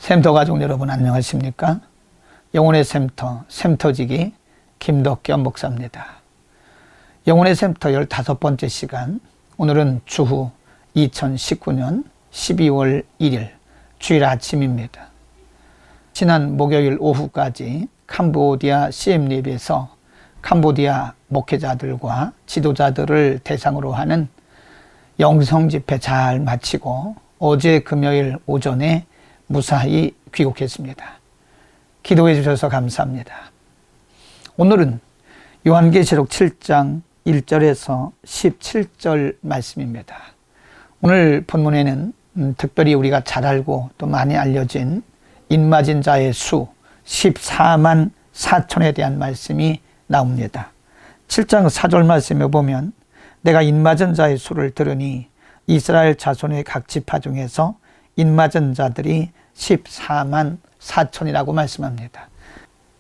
샘터 가족 여러분 안녕하십니까? 영혼의 샘터, 샘터지기 김덕겸 목사입니다. 영혼의 샘터 15번째 시간, 오늘은 주후 2019년 12월 1일 주일 아침입니다. 지난 목요일 오후까지 캄보디아 시엠립에서 캄보디아 목회자들과 지도자들을 대상으로 하는 영성집회 잘 마치고 어제 금요일 오전에 무사히 귀국했습니다. 기도해 주셔서 감사합니다. 오늘은 요한계시록 7장 1절에서 17절 말씀입니다. 오늘 본문에는 특별히 우리가 잘 알고 또 많이 알려진 인맞은 자의 수 14만 4천에 대한 말씀이 나옵니다. 7장 4절 말씀에 보면 내가 인맞은 자의 수를 들으니 이스라엘 자손의 각 지파 중에서 인맞은 자들이 14만 4천이라고 말씀합니다.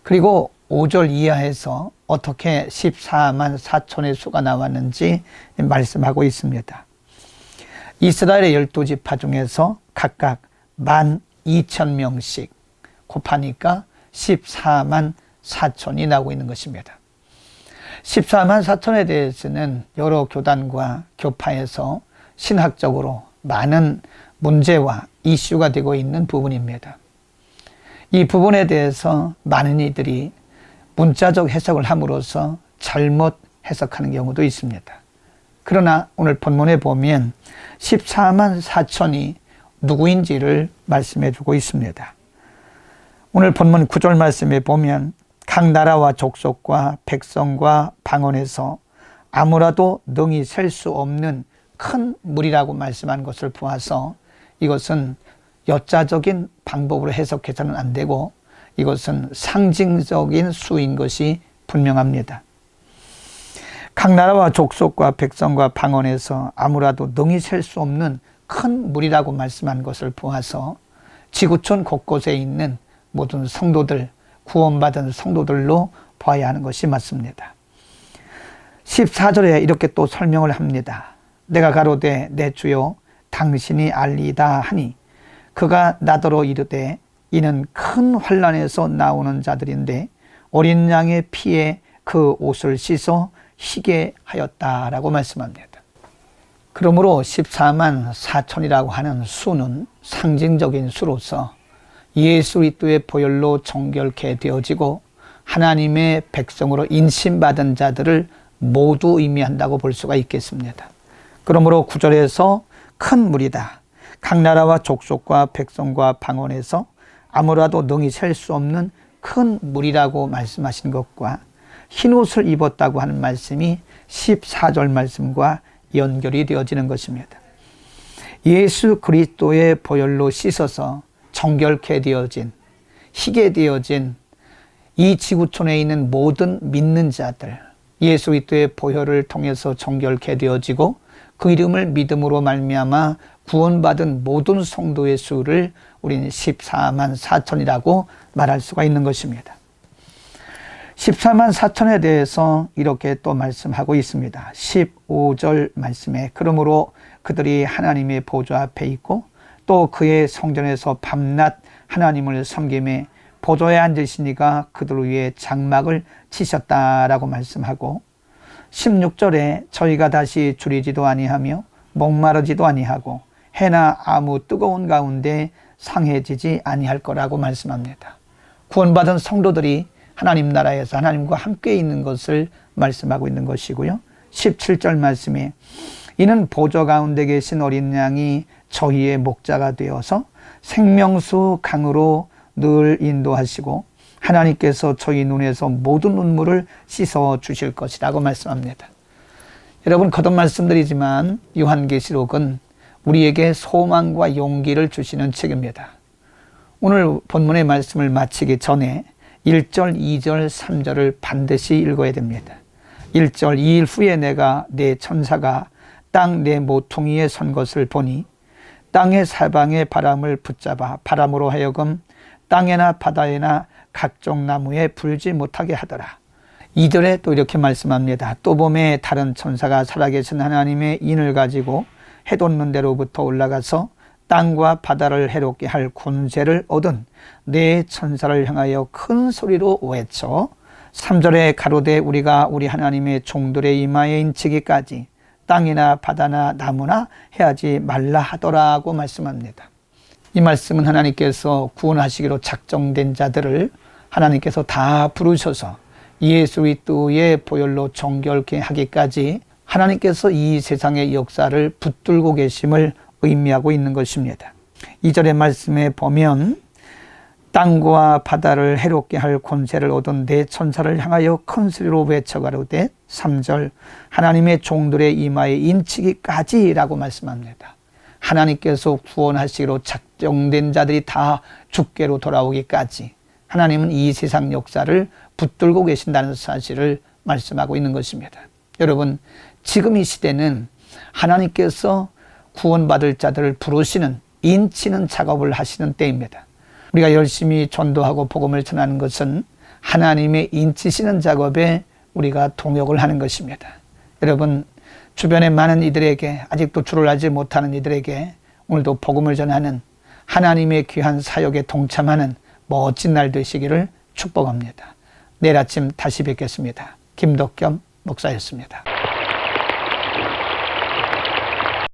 그리고 5절 이하에서 어떻게 14만 4천의 수가 나왔는지 말씀하고 있습니다. 이스라엘의 12지파 중에서 각각 12,000명씩 곱하니까 14만 4천이 나오고 있는 것입니다. 14만 4천에 대해서는 여러 교단과 교파에서 신학적으로 많은 문제와 이슈가 되고 있는 부분입니다. 이 부분에 대해서 많은 이들이 문자적 해석을 함으로써 잘못 해석하는 경우도 있습니다. 그러나 오늘 본문에 보면 14만 4천이 누구인지를 말씀해 주고 있습니다. 오늘 본문 9절 말씀에 보면 각 나라와 족속과 백성과 방언에서 아무라도 능히 셀 수 없는 큰 물이라고 말씀한 것을 보아서 이것은 여자적인 방법으로 해석해서는 안 되고 이것은 상징적인 수인 것이 분명합니다. 각 나라와 족속과 백성과 방언에서 아무라도 능히 셀 수 없는 큰 물이라고 말씀한 것을 보아서 지구촌 곳곳에 있는 모든 성도들, 구원받은 성도들로 봐야 하는 것이 맞습니다. 14절에 이렇게 또 설명을 합니다. 내가 가로되 내 주여 당신이 알리다 하니 그가 나더러 이르되 이는 큰 환난에서 나오는 자들인데 어린 양의 피에 그 옷을 씻어 희게 하였다라고 말씀합니다. 그러므로 14만 4천이라고 하는 수는 상징적인 수로서 예수 그리스도의 보혈로 정결케 되어지고 하나님의 백성으로 인신받은 자들을 모두 의미한다고 볼 수가 있겠습니다. 그러므로 9절에서 큰 물이다. 각 나라와 족속과 백성과 방언에서 아무라도 능히 셀 수 없는 큰 물이라고 말씀하신 것과 흰 옷을 입었다고 하는 말씀이 14절 말씀과 연결이 되어지는 것입니다. 예수 그리스도의 보혈로 씻어서 정결케 되어진, 희게 되어진 이 지구촌에 있는 모든 믿는 자들, 예수 그리스도의 보혈을 통해서 정결케 되어지고 그 이름을 믿음으로 말미암아 구원받은 모든 성도의 수를 우리는 14만 4천이라고 말할 수가 있는 것입니다. 14만 4천에 대해서 이렇게 또 말씀하고 있습니다. 15절 말씀에 그러므로 그들이 하나님의 보좌 앞에 있고 또 그의 성전에서 밤낮 하나님을 섬기매 보좌에 앉으시니가 그들 위에 장막을 치셨다라고 말씀하고 16절에 저희가 다시 줄이지도 아니하며 목마르지도 아니하고 해나 아무 뜨거운 가운데 상해지지 아니할 거라고 말씀합니다. 구원받은 성도들이 하나님 나라에서 하나님과 함께 있는 것을 말씀하고 있는 것이고요. 17절 말씀에 이는 보좌 가운데 계신 어린 양이 저희의 목자가 되어서 생명수 강으로 늘 인도하시고 하나님께서 저희 눈에서 모든 눈물을 씻어 주실 것이라고 말씀합니다. 여러분 거듭 말씀드리지만 요한계시록은 우리에게 소망과 용기를 주시는 책입니다. 오늘 본문의 말씀을 마치기 전에 1절, 2절, 3절을 반드시 읽어야 됩니다. 1절 2일 후에 내가 내 천사가 땅 내 모퉁이에 선 것을 보니 땅의 사방의 바람을 붙잡아 바람으로 하여금 땅에나 바다에나 각종 나무에 불지 못하게 하더라. 2절에 또 이렇게 말씀합니다. 또 봄에 다른 천사가 살아계신 하나님의 인을 가지고 해돋는 데로부터 올라가서 땅과 바다를 해롭게 할 권세를 얻은 네 천사를 향하여 큰 소리로 외쳐 3절에 가로되 우리가 우리 하나님의 종들의 이마에 인치기까지 땅이나 바다나 나무나 해하지 말라 하더라고 말씀합니다. 이 말씀은 하나님께서 구원하시기로 작정된 자들을 하나님께서 다 부르셔서 예수 그리스도의 보혈로 정결케 하기까지 하나님께서 이 세상의 역사를 붙들고 계심을 의미하고 있는 것입니다. 2절의 말씀에 보면 땅과 바다를 해롭게 할 권세를 얻은 네 천사를 향하여 큰 소리로 외쳐 가로되 3절 하나님의 종들의 이마에 인치기까지라고 말씀합니다. 하나님께서 구원하시기로 작정된 자들이 다 주께로 돌아오기까지 하나님은 이 세상 역사를 붙들고 계신다는 사실을 말씀하고 있는 것입니다. 여러분, 지금 이 시대는 하나님께서 구원받을 자들을 부르시는 인치는 작업을 하시는 때입니다. 우리가 열심히 전도하고 복음을 전하는 것은 하나님의 인치시는 작업에 우리가 동역을 하는 것입니다. 여러분, 주변에 많은 이들에게 아직도 주를 알지 못하는 이들에게 오늘도 복음을 전하는 하나님의 귀한 사역에 동참하는 멋진 날 되시기를 축복합니다. 내일 아침 다시 뵙겠습니다. 김덕겸 목사였습니다.